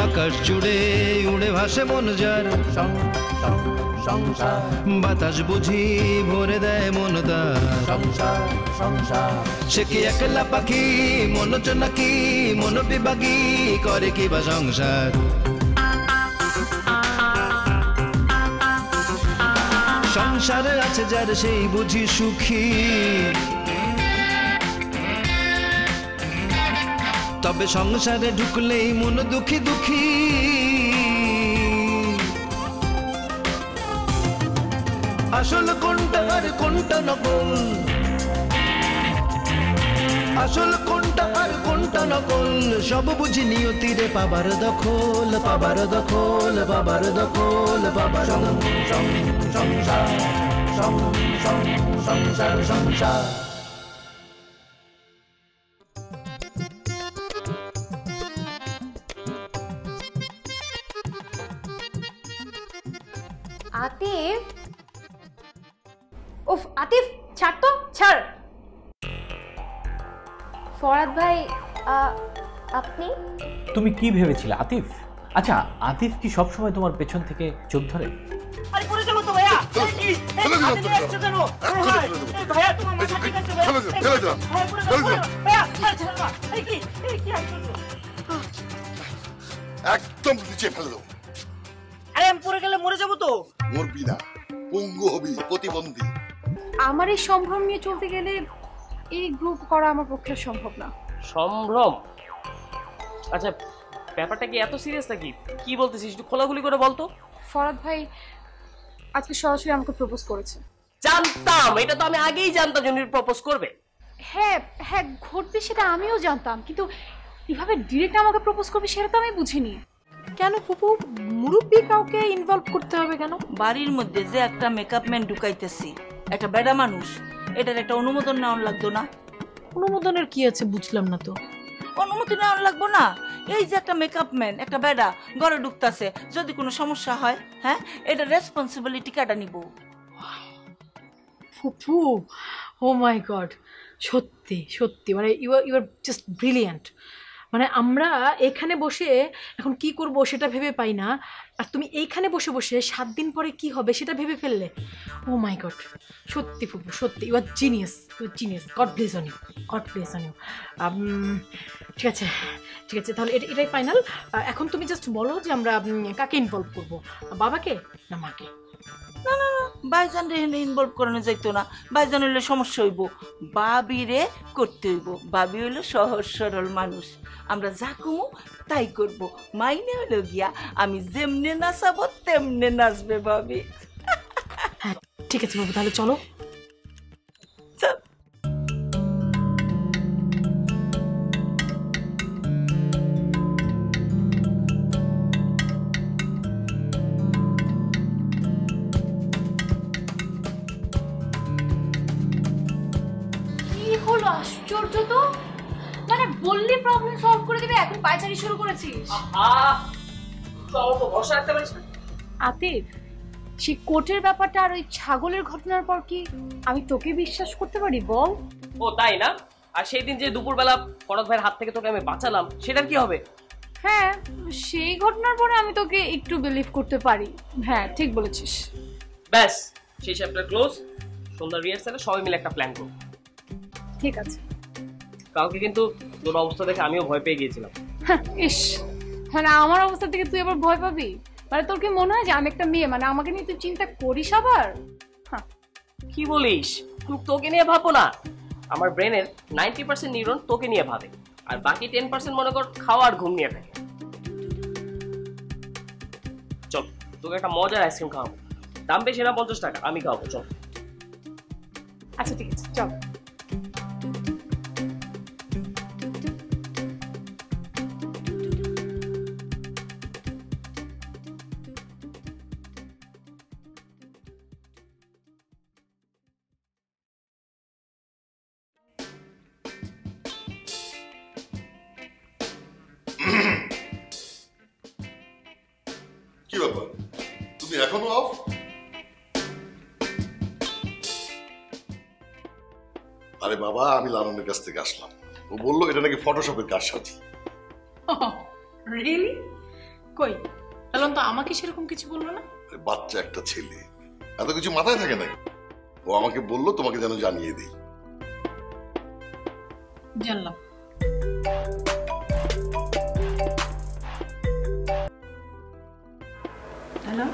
আকাশ জুড়ে উড়ে ভাসে মন যার, সংসার বাতাস বুঝি ভরে দেয় মন তার, সংসার সংসার সে কি একলা পাখি মন নাকি মন বিভাগী করে কি বা সংসার। সংসারে আছে যার সেই বুঝি সুখী, তবে সংসারে ঢুকলেই মন দুঃখী দুঃখী। আসল কোনটা আর কোনটা নকল, আসল কোনটা আর কোনটা নকল, সব বুঝি নিয়তিরে পাবার দখল, পাবার দখল, পাবার দখল, পাবার সংসার সংসার সংসার। আতিফ, উফ আতিফ ছাড় তো ছাড়। ফরাদ ভাই আপনি? তুমি কি ভেবেছিলে আতিফ? আচ্ছা আতিফ কি সবসময় তোমার পেছন থেকে চোখ ধরে? আরে পড়ে গেল তো ভাইয়া। ভাইয়া তোমার মাথা ঠিক আছে ভাইয়া? একদম নিচে ফেলে দাও। আরে আমি পড়ে গেলে মরে যাবো তো। মরবি না, পঙ্গু হবি, প্রতিবন্ধী। আমার এই সম্ভ্রম নিয়ে চলতে গেলে এই গ্রুপ করা আমার পক্ষে সম্ভব না। সম্ভ্রম? আচ্ছা ব্যাপারটা কি এত সিরিয়াস নাকি? কি বলতেছিস একটু খোলাখুলি করে বলতো। ফরাদ ভাই আজকে সরাসরি আমাকে প্রপোজ করেছে। জানতাম, এটা তো আমি আগেই জানতাম যে উনি প্রপোজ করবে। হ্যাঁ হ্যাঁ ঘটবে সেটা আমিও জানতাম, কিন্তু এভাবে ডিরেক্ট আমাকে প্রপোজ করবে সেটা তো আমি বুঝিনি। কেন ফুপু, মুরব্বী কাউকে ইনভলভ করতে হবে কেন? বাড়ির মধ্যে যে একটা মেকআপ ম্যান ঢুকাইতেছি, একটা বেড়া মানুষ, এটার একটা অনুমোদন নেওয়ার লাগতো না? অনুমোদনের কি আছে বুঝলাম না তো। অনুমতি নেওয়ার লাগবো না? এই যে একটা মেকআপ ম্যান, একটা বেড়া ঘরে ঢুকতেছে, যদি কোনো সমস্যা হয়, হ্যাঁ এটা রেসপন্সিবিলিটি কাটা নিব। ফুপু ও মাই গড, সত্যি সত্যি মানে ইউ আর জাস্ট ব্রিলিয়ান্ট। মানে আমরা এখানে বসে এখন কি করব সেটা ভেবে পাই না, আর তুমি এইখানে বসে বসে 7 দিন পরে কি হবে সেটা ভেবে ফেললে। ও মাই গড, সত্যি ফুপু সত্যি, you are genius, you are genius. God bless on you, God bless on you. ঠিক আছে ঠিক আছে, তাহলে এটাই ফাইনাল। এখন তুমি জাস্ট বলো যে আমরা কাকে ইনভলভ করবো, বাবাকে না মাকে? না না না, ভাইজান রে ইনভলভ করানো যাইতো না। ভাইজান হইলে সমস্যা হইব, বাবিরে করতে হইব। বাবি হইলো সহজ সরল মানুষ, আমরা যা কমু তাই করব। মাইনে হইলো গিয়া আমি যেমনে নাচাবো তেমনে নাচবে ভাবি। হ্যাঁ ঠিক আছে বাবু, তাহলে চলো। আশ্চর্য তো, মানে বললি প্রবলেম সলভ করে দিবে, এখন পায়চারি শুরু করেছিস। আতিফ, সেই কোর্টের ব্যাপারটা আর ওই ছাগলের ঘটনার পর কি আমি তোকে বিশ্বাস করতে পারি বল? ও তাই না? আর সেই দিন যে দুপুরবেলা ফরাদ ভাইয়ের হাত থেকে তোকে আমি বাঁচালাম, সেটার কি হবে? হ্যাঁ সেই ঘটনার পরে আমি তোকে একটু বিলিভ করতে পারি। হ্যাঁ ঠিক বলেছিস। ব্যাস সেই চ্যাপ্টার ক্লোজ। সন্ধ্যার রিহার্সালে সবাই মিলে একটা প্ল্যান করব। ঠিক আছে। কালকে কিন্তু তোর অবস্থা দেখে আমিও ভয় পেয়ে গিয়েছিলাম। ইস, মানে আমার অবস্থা থেকে তুই আবার ভয় পাবি? মানে তোর কি মনে হয় যে আমি একটা মেয়ে, মানে আমাকে নিয়ে তুই চিন্তা করিস আবার? কি বলিস? তোকে নিয়ে ভাবো না, আমার ব্রেনের 90% নিউরন তোকে নিয়ে ভাবে, আর বাকি 10% মনে কর খাওয়া আর ঘুম নিয়ে থাকে। চল তোকে একটা মজার আইসক্রিম খাওয়াবো, দাম বেশি না, 50 টাকা, আমি খাওয়াবো, চল। আচ্ছা ঠিক আছে চল। কি ব্যাপার, তুমি এখনো অফ? আরে বাবা, আমি লালনের কাছ থেকে আসলাম, ও বললো এটা নাকি ফটোশপের কাজ সাথী। রিয়েলি? কই লালন তো আমাকে সেরকম কিছু বললো না। বাচ্চা একটা ছেলে, এত কিছু মাথায় থাকে নাকি? ও আমাকে বললো তোমাকে যেন জানিয়ে দিই। জানলাম। হ্যালো,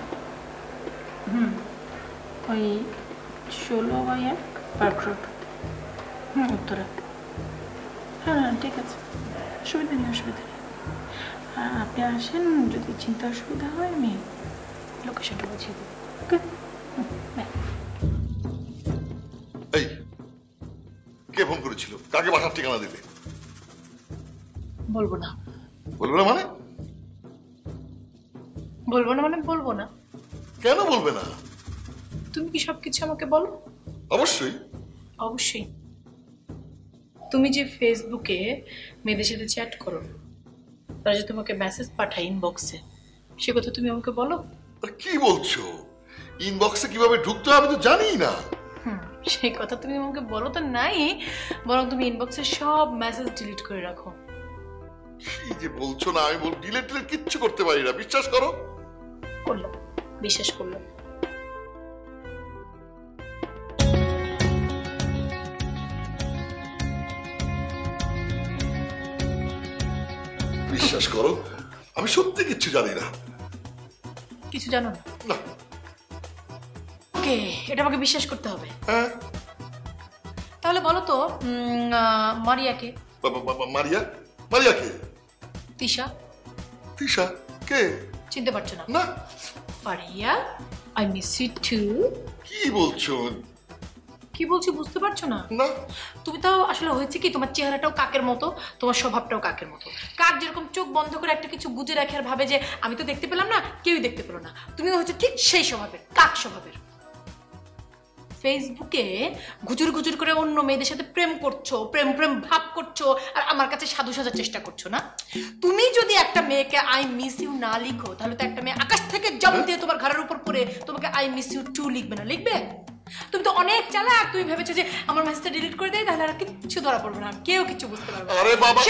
ওই 16/1 পার্ক রোড, উত্তরা। হ্যাঁ ঠিক আছে, অসুবিধা নেই অসুবিধা নেই। আপনি আসেন, যদি চিন্তা অসুবিধা হয় আমি লোকেশনটা বুঝিয়ে দেবো। ওকে, বাই। এই কে ফোন করেছিল? কাকে বাসার ঠিকানা দিলে? বলবো না। বলবে না মানে? বলবো না মানে বলবো না। কেন বলবে না? তুমি কি সবকিছু আমাকে বলো? অবশ্যই। অবশ্যই। তুমি যে ফেসবুকে মেয়েদের সাথে চ্যাট করো, তারা যে তোমাকে মেসেজ পাঠায় ইনবক্সে, সে কথা তুমি আমাকে বলো? কি বলছো? ইনবক্সে কিভাবে ঢুকতে হবে আমি তো জানি না। সেই কথা তুমি আমাকে বলো তো নাই, বরং তুমি ইনবক্সে সব মেসেজ ডিলিট করে রাখো। কি যে বলছো না, আমি ডিলিট কিচ্ছু করতে পারি না, বিশ্বাস করো। করলাম, বিশ্বাস করলাম। বিশ্বাস করো, আমি সত্যি কিচ্ছু জানি না। কিছু জানো না? না। ওকে, এটা আমাকে বিশ্বাস করতে হবে। হ্যাঁ। তাহলে বলো তো, মারিয়াকে? মারিয়া? মারিয়া কে? তিশা। তিশা কে? চিনতে পারছো না? না। Maria, I miss you too. কি বলছো? কি বলছি বুঝতে পারছো না? না। তুমি তো আসলে হয়েছে কি, তোমার চেহারাটাও কাকের মতো, তোমার স্বভাবটাও কাকের মতো। কাক যেরকম চোখ বন্ধ করে একটা কিছু বুঝে রাখে আর ভাবে যে আমি তো দেখতে পেলাম না, কেউই দেখতে পেলো না, তুমি হচ্ছে ঠিক সেই স্বভাবের, কাক স্বভাবের। ফেসবুকে গুজুর গুজুর করে অন্য মেয়েদের সাথে প্রেম করছো, প্রেম প্রেম ভাব করছো, আর আমার কাছে সাধু সাজার চেষ্টা করছো না? তুমি যদি একটা মেয়েকে আই মিস ইউ না লিখো, তাহলে তো একটা মেয়ে আকাশ থেকে জাম্প দিয়ে তোমার ঘরের উপর পড়ে তোমাকে আই মিস ইউ টু লিখবে না? লিখবে? তুমি তো অনেক চালাক, তুমি ভেবেছো যে আমার মেসেজটা ডিলিট করে দেয়, তাহলে আর কিচ্ছু ধরা পড়বে না, কেউ কিছু বুঝতে পারবে না। আরে বাবা,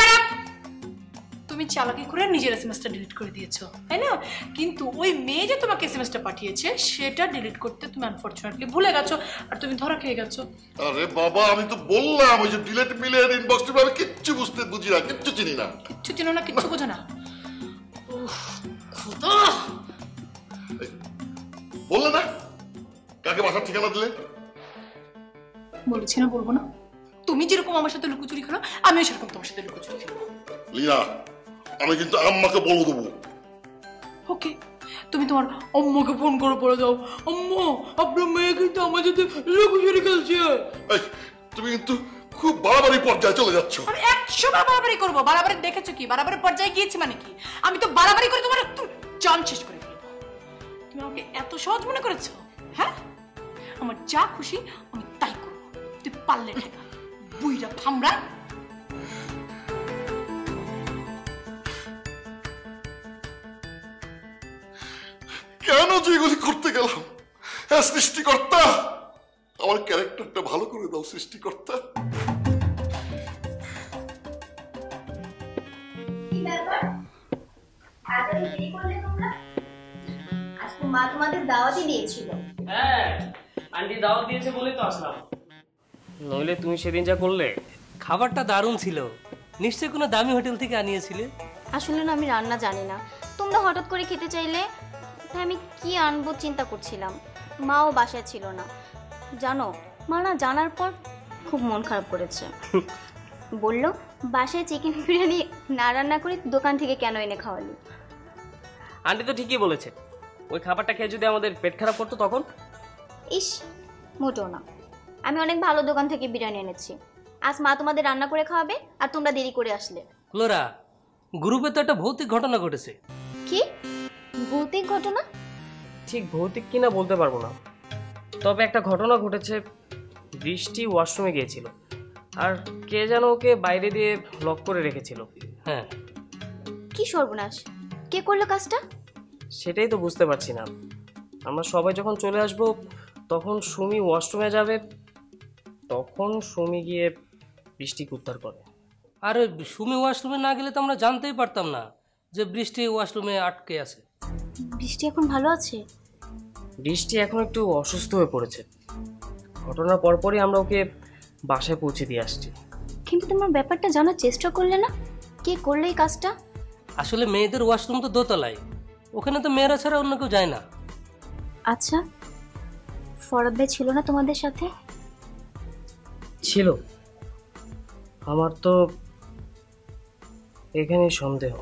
তুমি চালাকি করে নিজের এসএমএসটা ডিলিট করে দিয়েছো, তাই না? কিন্তু ওই মেয়ে যে তোমাকে এসএমএসটা পাঠিয়েছে সেটা ডিলিট করতে তুমি আনফরচুনেটলি ভুলে গেছো, আর তুমি ধরা খেয়ে গেছো। আরে বাবা, আমি তো বললাম ওই যে ডিলিট মিলের ইনবক্স টিপে আমি কিচ্ছু বুঝি না, কিচ্ছু চিনি না। কিচ্ছু চিনো না, কিচ্ছু বোঝো না? উফ, খোদা! বললে না কাকে বাসার ঠিকানা দিলে? বলেছি না বলবো না? তুমি যেরকম আমার সাথে লুকোচুরি খেলো, আমিও সেরকম তোমার সাথে লুকোচুরি খেলবো। লিনা, আমি কিন্তু আম্মাকে বলে দেবো। ওকে, তুমি তোমার আম্মাকে ফোন করে বলে দাও, আম্মা আপনার মেয়ে কিন্তু আমার সাথে লুকোচুরি খেলছে। তুমি কিন্তু খুব বাড়াবাড়ি পর্যায়ে চলে যাচ্ছ। আমি 100 বার বাড়াবাড়ি করবো। বাড়াবাড়ি দেখেছো কি? বাড়াবাড়ি পর্যায়ে গিয়েছি মানে কি? আমি তো বাড়াবাড়ি করে তোমার জান শেষ করে ফেলবো। তুমি আমাকে এত সহজ মনে করেছো? হ্যাঁ, আমার যা খুশি আমি তাই করবো, তুই পারলে ঠেকা বুইরা থামরা। কেন যে এগুলি করতে গেলাম? হ্যাঁ সৃষ্টিকর্তা, আমার ক্যারেক্টারটা ভালো করে দাও সৃষ্টিকর্তা। কি ব্যাপার, আজ এত দেরি করলে তোমরা? আজকে মা তোমাদের দাওয়াতই দিয়েছিল। হ্যাঁ, আন্টি দাওয়াত দিয়েছে বলেই তো আসলাম, নইলে তুমি সেদিন যা করলে। খাবারটা দারুণ ছিল, নিশ্চয়ই কোনো দামি হোটেল থেকে আনিয়েছিলে। আসলে না, আমি রান্না জানি না, তোমরা হঠাৎ করে খেতে চাইলে তাই আমি কি আনবো চিন্তা করছিলাম। মাও বাসায় ছিল না, জানো মা না জানার পর খুব মন খারাপ করেছে। বললো বাসায় চিকেন বিরিয়ানি না রান্না করে দোকান থেকে কেন এনে খাওয়ালি। আন্টি তো ঠিকই বলেছে, ওই খাবারটা খেয়ে যদি আমাদের পেট খারাপ করতো তখন। ইস, মোটেও না, আমি অনেক ভালো দোকান থেকে বিরিয়ানি এনেছি। আজ মা তোমাদের রান্না করে খাওয়াবে আর তোমরা দেরি করে আসলে। ফ্লোরা, গ্রুপে তো একটা ভৌতিক ঘটনা ঘটেছে। কি ভৌতিক ঘটনা? ঠিক ভৌতিক কিনা বলতে পারবো না, তবে একটা ঘটনা ঘটেছে। বৃষ্টি ওয়াশরুমে গিয়েছিল, আর কে যেন ওকে বাইরে দিয়ে লক করে রেখেছিল। হ্যাঁ। কি সর্বনাশ, কে করলো কাজটা? সেটাই তো বুঝতে পারছি না। আমরা সবাই যখন চলে আসব তখন সুমি ওয়াশরুমে যাবে, তখন সুমি গিয়ে বৃষ্টিকে উদ্ধার করে। আর সুমি ওয়াশরুমে না গেলে তো আমরা জানতেই পারতাম না যে বৃষ্টি ওয়াশরুমে আটকে আছে। বৃষ্টি এখন ভালো আছে? বৃষ্টি এখন একটু অসুস্থ হয়ে পড়েছে। ঘটনার পরপরই আমরা ওকে বাসায় পৌঁছে দিয়ে আসছি। কিন্তু তোমার ব্যাপারটা জানার চেষ্টা করলে না? কে করলে এই কাজটা? আসলে মেয়েদের ওয়াশরুম তো দোতলায়, ওখানে তো মেয়েরা ছাড়া অন্য কেউ যায় না। আচ্ছা, ফরদ ভাই ছিল না তোমাদের সাথে? ছিল। আমার তো এখানে সন্দেহ।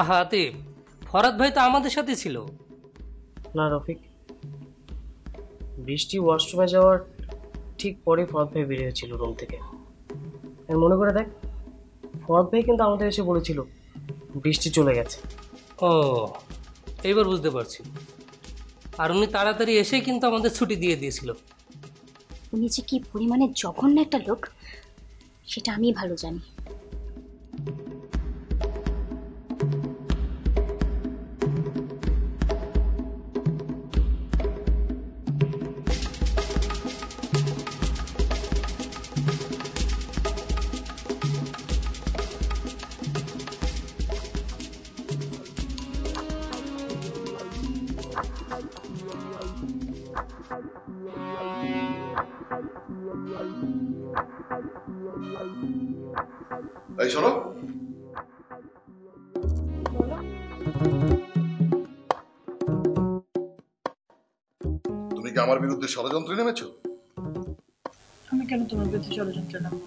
আহা আতিফ, ফরাদ ভাই তো আমাদের সাথে ছিল। না রফিক, বৃষ্টি ওয়াশরুমে যাওয়ার ঠিক পরে ফরদ ভাই বেরিয়ে হয়েছিল রুম থেকে। মনে করে দেখ, ফরদ ভাই কিন্তু আমাদের এসে বলেছিল বৃষ্টি চলে গেছে। ও, এইবার বুঝতে পারছি। আর উনি তাড়াতাড়ি এসেই কিন্তু আমাদের ছুটি দিয়ে দিয়েছিল। উনি যে কি পরিমাণে জঘন্য একটা লোক সেটা আমি ভালো জানি। এই শোনো, তুমি কি আমার বিরুদ্ধে ষড়যন্ত্রে নেমেছো? আমি কেন তোমার বিরুদ্ধে ষড়যন্ত্র নামবো?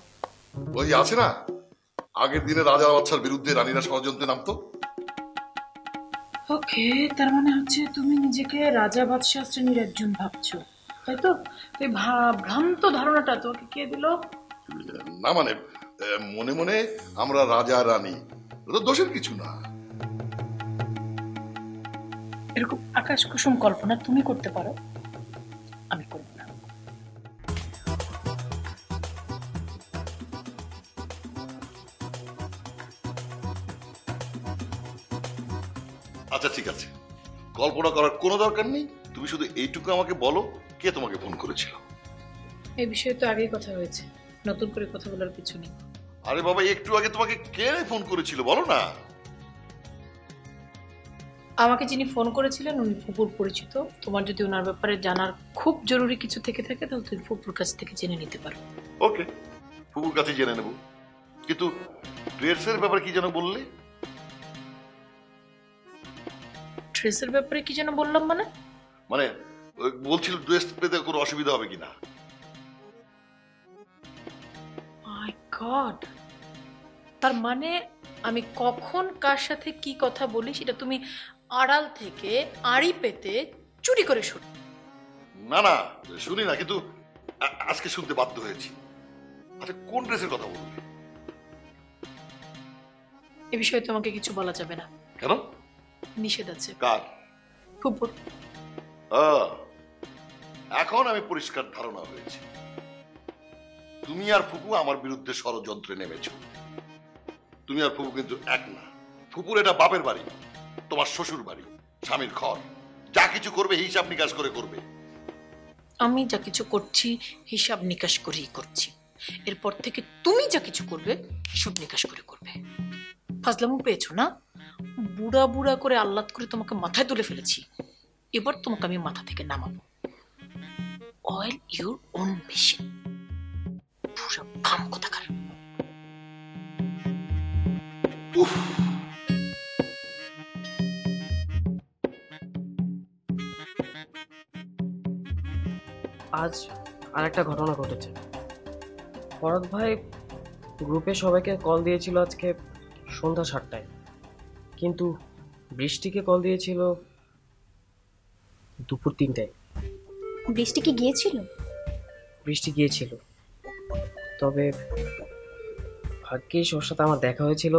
ওই আছে না, আগের দিনে রাজা বাদশার বিরুদ্ধে রানীরা ষড়যন্ত্রে নামতো। ওকে, তার মানে হচ্ছে তুমি নিজেকে রাজা বাদশাহ শ্রেণীর একজন ভাবছো, তাই তো? এই ভ্রান্ত ধারণাটা তোমাকে কে দিল? না মানে মনে মনে আমরা রাজা রানী, ওটা দোষের কিছু না। এরকম আকাশ কুসুম কল্পনা তুমি করতে পারো, আমি করব না। আচ্ছা ঠিক আছে, কল্পনা করার কোনো দরকার নেই। তুমি শুধু এইটুকু আমাকে বলো, কে তোমাকে ফোন করেছিল? এই বিষয়ে তো আগেই কথা হয়েছে, নতুন করে কথা বলার কিছু নেই। আরে বাবা, একটু আগে তোমাকে কে ফোন করেছিল বলো না। আমাকে যিনি ফোন করেছিলেন উনি ফুপুর পরিচিত। তোমার যদি ওনার ব্যাপারে জানার খুব জরুরি কিছু থেকে থাকে তাহলে তুমি ফুপুর কাছ থেকে জেনে নিতে পারো। ওকে, ফুপুর কাছে জেনে নেব। কিন্তু ড্রেসের ব্যাপারে কি যেন বললে? ড্রেসের ব্যাপারে কি যেন বললাম মানে? মানে বলছিল ড্রেস পেতে কোনো অসুবিধা হবে কিনা। মাই গড, তার মানে আমি কখন কার সাথে কি কথা বলি সেটা তুমি আড়াল থেকে আড়ি পেতে চুরি করে শুনো? না না, শুনি না, কিন্তু আজকে শুনতে বাধ্য হয়েছি। আচ্ছা, কোন ড্রেসের কথা বলবে? এ বিষয়ে তোমাকে কিছু বলা যাবে না। কেন? নিষেধ আছে। কার? ফুপুর। এখন আমি পরিষ্কার ধারণা হয়েছে, তুমি আর ফুপু আমার বিরুদ্ধে ষড়যন্ত্রে নেমেছো। তুমি আর ফুপু কিন্তু এক না। ফুপুর এটা বাপের বাড়ি, তোমার শ্বশুর বাড়ি, স্বামীর ঘর। যা কিছু করবে হিসাব নিকাশ করে করবে। আমি যা কিছু করছি হিসাব নিকাশ করেই করছি। এরপর থেকে তুমি যা কিছু করবে হিসাব নিকাশ করে করবে। ফাজলামো পেয়েছো না? বুড়া বুড়া করে আহ্লাদ করে তোমাকে মাথায় তুলে ফেলেছি, এবার তোমাকে আমি মাথা থেকে নামাবো। Oil your own machine. পুরো কাম কোথাকার। আজ আর একটা ঘটনা ঘটেছে। ফরদ ভাই গ্রুপে সবাইকে কল দিয়েছিল আজকে সন্ধ্যা 7টায়, কিন্তু বৃষ্টিকে কল দিয়েছিল দুপুর 3টায়। বৃষ্টি কি গিয়েছিল? বৃষ্টি গিয়েছিল, তবে ভাগ্যিস ওর সাথে আমার দেখা হয়েছিল,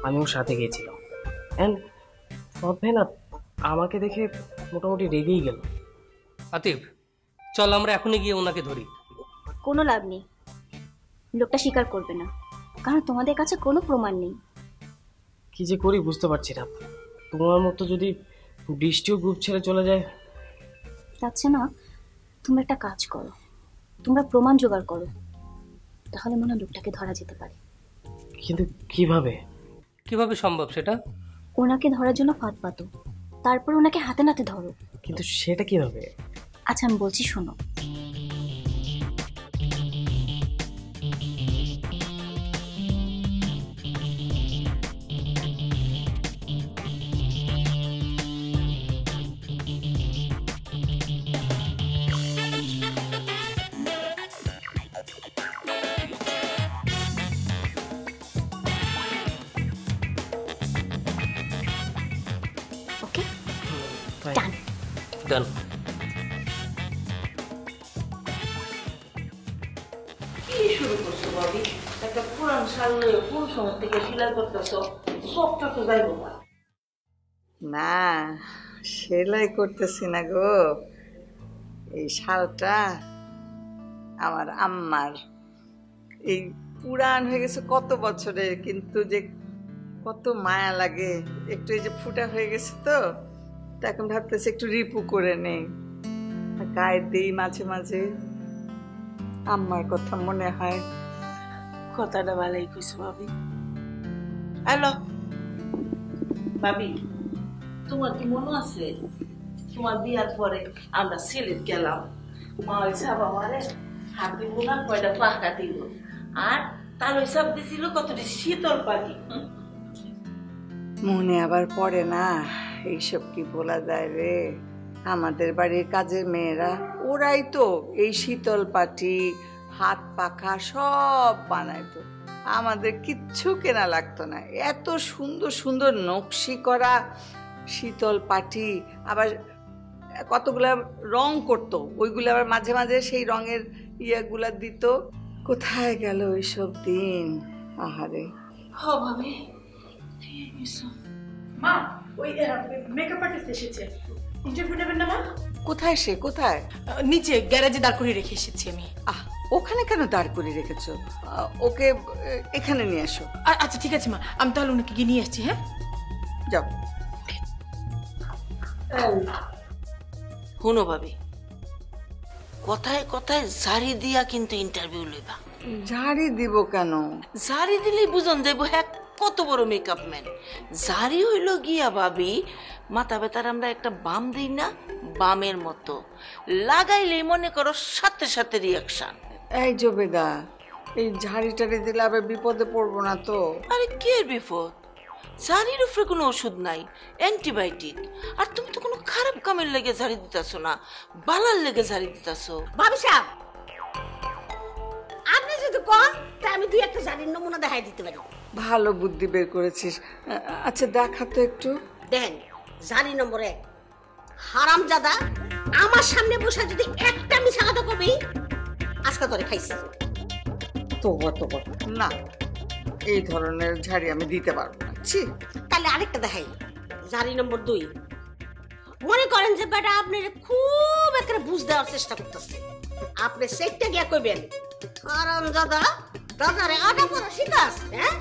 আমি ওর সাথে গিয়েছিলাম। অ্যান্ড ফরদ ভাই না আমাকে দেখে মোটামুটি রেগেই গেল। আতিফ, চল আমরা এখনই গিয়ে ওনাকে ধরি। কোনো লাভ নেই, লোকটা স্বীকার করবে না, কারণ তোমাদের কাছে কোনো প্রমাণ নেই। কি যে করি বুঝতে পারছি না। তোমার মতো যদি বৃষ্টিও গ্রুপ ছেড়ে চলে যায়। যাচ্ছে না, তোমরা একটা কাজ করো, তোমরা প্রমাণ জোগাড় করো, তাহলে মনে হয় লোকটাকে ধরা যেতে পারে। কিন্তু কিভাবে? কিভাবে সম্ভব সেটা? ওনাকে ধরার জন্য ফাঁদ পাতো, তারপর ওনাকে হাতে নাতে ধরো। কিন্তু সেটা কিভাবে? আচ্ছা আমি বলছি শোনো। ওকে ডান। ডান। কি শুরু করছো ভাবি? একটা পুরান শাল লয়ে কোন সময় থেকে সেলাই করতেছো? সবটা তো যাইব না। না, সেলাই করতেছি না গো। এই শালটা আমার আম্মার, এই পুরান হয়ে গেছে কত বছরের, কিন্তু যে কত মায়া লাগে। একটু এই যে ফুটা হয়ে গেছে তো, এখন ভাবতেছি একটু রিপু করে নেই, গায়ে দিই মাঝে মাঝে। আম্মার কথা মনে হয়। কথাটা ভালোই কইছো ভাবি। হ্যালো ভাবি, তোমার কি মনে আছে তোমার বিয়ার পরে আমরা সিলেট গেলাম? মা হিসাব আমারে হাতে বোনা কয়টা পাকা দিল, আর তার হিসাব দিছিল কতটি শীতল পাখি। মনে আবার পড়ে না, এইসব কি বলা যায় রে। আমাদের বাড়ির কাজের মেয়েরা ওরাই তো এই শীতল পাটি, হাত পাখা সব বানাইতো। আমাদের কিচ্ছু কেনা লাগতো না। এত সুন্দর সুন্দর নকশি করা শীতল পাটি, আবার কতগুলা রং করতো, ওইগুলো আবার মাঝে মাঝে সেই রঙের ইয়েগুলা দিত। কোথায় গেল ওইসব দিন? আহারে। হ ভাবি, মা ওই মেকআপ আর্টিস্ট এসেছে, ইন্টারভিউ নেবেন না মা? কোথায় সে? কোথায়? নিচে গ্যারেজে দাঁড় করিয়ে রেখে এসেছি আমি। ওখানে কেন দাঁড় করে রেখেছো? ওকে এখানে নিয়ে আসো। আচ্ছা ঠিক আছে মা, আমি তাহলে ওনাকে গিয়ে নিয়ে আসছি। হ্যাঁ যাও। শুনো ভাবি, কথায় কথায় জারি দিয়া কিন্তু ইন্টারভিউ লইবা। জারি দিব কেন? জারি দিলেই বুঝন যাইব হ্যাঁ কত বড় মেকআপ ম্যান। জারি হইল গিয়া ভাবি, মাথা ব্যথার আমরা একটা বাম দিই না, বামের মতো লাগাইলেই মনে করো সাথে সাথে রিয়াকশন। এই জবেদা, এই ঝাড়ি টাড়ি দিলে আবার বিপদে পড়বো না তো? আরে কে বিপদ? জারির উপরে কোনো ওষুধ নাই, অ্যান্টিবায়োটিক। আর তুমি তো কোনো খারাপ কামের লেগে ঝাড়ি দিতেছো না, বালার লেগে ঝাড়ি দিতেছো। ভাবি সাহেব, আপনি যদি কোন তা আমি দুই একটা জারির নমুনা দেখাই দিতে পারি। ভালো বুদ্ধি বের করেছিস। আচ্ছা দেখা তো একটু। দেখেন, জারি নম্বর 1, হারামজাদা আমার সামনে বসে যদি একটা মিছা কথা কবি, আজকে তোরে খাইছি। তোবা তোবা, না এই ধরনের ঝাড়ি আমি দিতে পারবো না। ছি। তাহলে আরেকটা দেখাই, জারি নম্বর 2। মনে করেন যে বেটা আপনি খুব একটা বুঝ দেওয়ার চেষ্টা করতেছে, আপনি সেটটা গিয়া কইবেন, হারামজাদা দাদারে আটা পড়া শিখাস, হ্যাঁ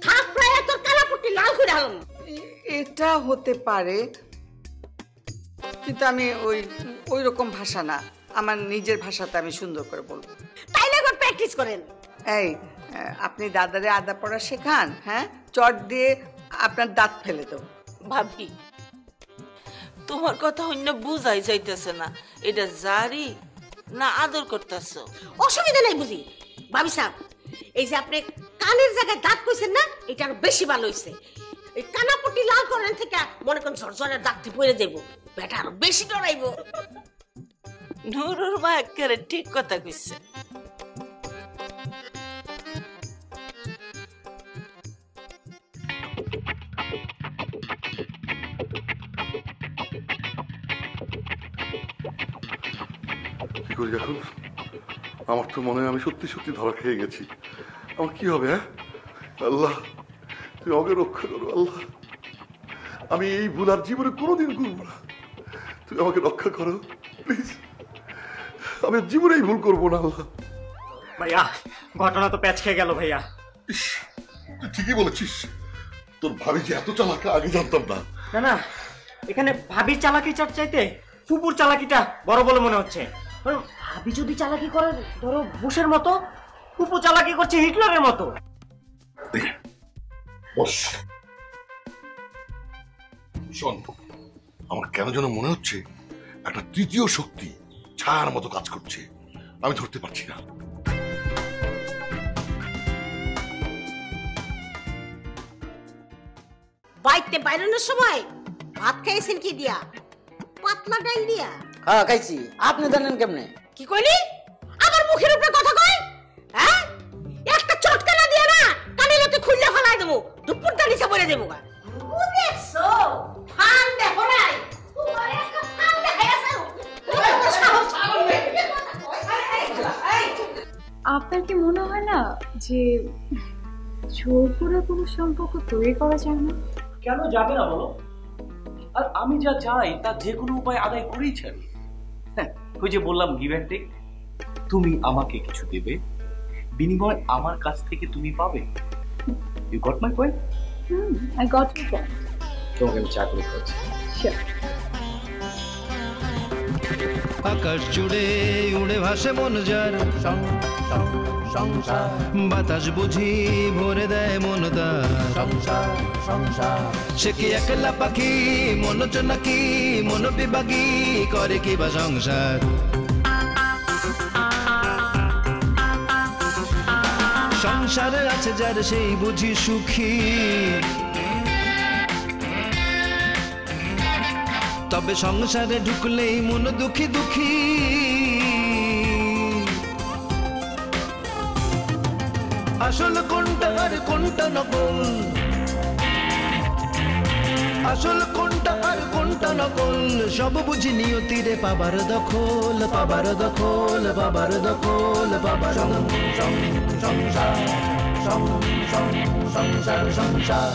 থাক প্রায় তোর কালাপট্টি লাল করে হালাম। এটা হতে পারে, কিন্তু আমি ওই রকম ভাষা না, আমার নিজের ভাষাতে আমি সুন্দর করে বলবো। তাইলে একবার প্র্যাকটিস করেন। এই আপনি দাদারে আদা পড়া শেখান, হ্যাঁ চট দিয়ে আপনার দাঁত ফেলে দেবো। ভাবি তোমার কথা অন্য বুঝাই যাইতেছে না, এটা জারি না আদর করতেছো? অসুবিধা নাই বুঝি। ভাবি সাহেব, এই যে আপনি কানের জায়গায় দাঁত কইছেন না, এটা আরো বেশি ভালো হইছে। এই কানাপট্টি লাল করেন থেকে মনে করেন ঝরঝরে দাঁতটি পড়ে যাইব, বেটা আরো বেশি ডরাইব। নুরুর মা একেবারে ঠিক কথা কইছে। কি করি এখন? আমার তো মনে হয় আমি সত্যি সত্যি ধরা খেয়ে গেছি। আমার কি হবে? হ্যাঁ আল্লাহ, তুমি আমাকে রক্ষা করো আল্লাহ। আমি এই ভুল আর জীবনে কোনোদিন করবো না। তুমি আমাকে রক্ষা করো প্লিজ। আমি জীবনে এই ভুল করবো না আল্লাহ। ভাইয়া ঘটনা তো প্যাচ খেয়ে গেল ভাইয়া। তুই ঠিকই বলেছিস, তোর ভাবি যে এত চালাক আগে জানতাম না। না না, এখানে ভাবির চালাকি চাইতে ফুপুর চালাকিটা বড় বলে মনে হচ্ছে। ভাবি যদি চালাকি করে ধরো বুশের মতো, ফুপু চালাকি করছে হিটলারের মতো। বস, শোন, আমার কেন যেন মনে হচ্ছে একটা তৃতীয় শক্তি ছায়ার মতো কাজ করছে, আমি ধরতে পারছি না। বাইতে বাইরানোর সময় ভাত খাইছেন কি দিয়া? পাতলা ডাল দিয়া। হ্যাঁ খাইছি। আপনি জানেন কেমনে? কি কইলি? আমার মুখের উপরে কথা কই? হ্যাঁ, একটা চটকা না দিয়া না কানে লতে খুললে ফলাই দেবো, দুপুর দাঁড়িয়ে পড়ে দেবো। ও দেখছো ফান দেখো নাই, তোমার একটা ফান দেখাই আছে। আপনার কি মনে হয় না যে জোর করে কোনো সম্পর্ক তৈরি করা যায় না? কেন যাবে না বলো? আর আমি যা চাই তা যে কোনো উপায় আদায় করেই ছাড়ি। হ্যাঁ, ওই যে বললাম গিভ অ্যান্ড টেক। তুমি আমাকে কিছু দেবে, বিনিময় আমার কাছ থেকে তুমি পাবে। You got my point? I got you point. তোমাকে আমি চা করে খাচ্ছি। শিওর। আকাশ জুড়ে উড়ে ভাসে মন যার, সংসার বাতাস বুঝি ভরে দেয় মন তার। সংসার সংসার সে কি একলা পাখি, মন নাকি মন বিভাগী, করে কি বা সংসার। সংসারে আছে যার সেই বুঝি সুখী, তবে সংসারে ঢুকলেই মন দুঃখী দুঃখী। আসল কোনটা আর কোনটা নকল, আসল কোনটা আর কোনটা নকল, সব বুঝি নিয়তিরে পাবার দখল, পাবার দখল, পাবার দখল, পাবার সংসার সংসার সংসার সংসার